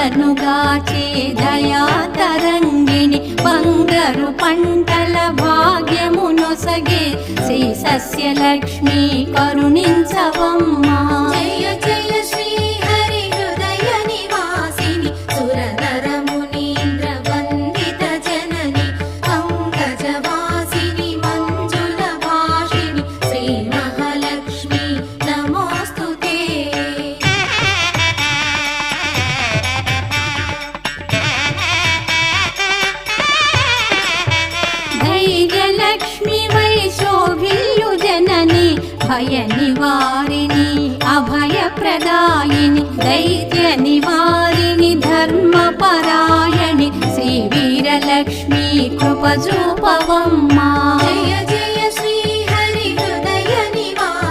భక్తులను గాచే దయా తరంగిణి బంగారు పంటల భాగ్యమునొసగే శ్రీ సస్యలక్ష్మి కరుణించవమ్మా. జయ జయ శ్రీ హరి హృదయ నివాసిని సురధర మునీంద్ర వందిత జనని పంకజవాసిని మంజుల భాషిని శ్రీ మహాలక్ష్మి నమోస్తుతే. ధైర్యలక్ష్మి వై శోభిల్లు జనని భయ నివారిణి అభయప్రదాయిని దైత్య నివారిణి ధర్మపరాయణి శ్రీ వీరలక్ష్మి కృప చూపవమ్మా.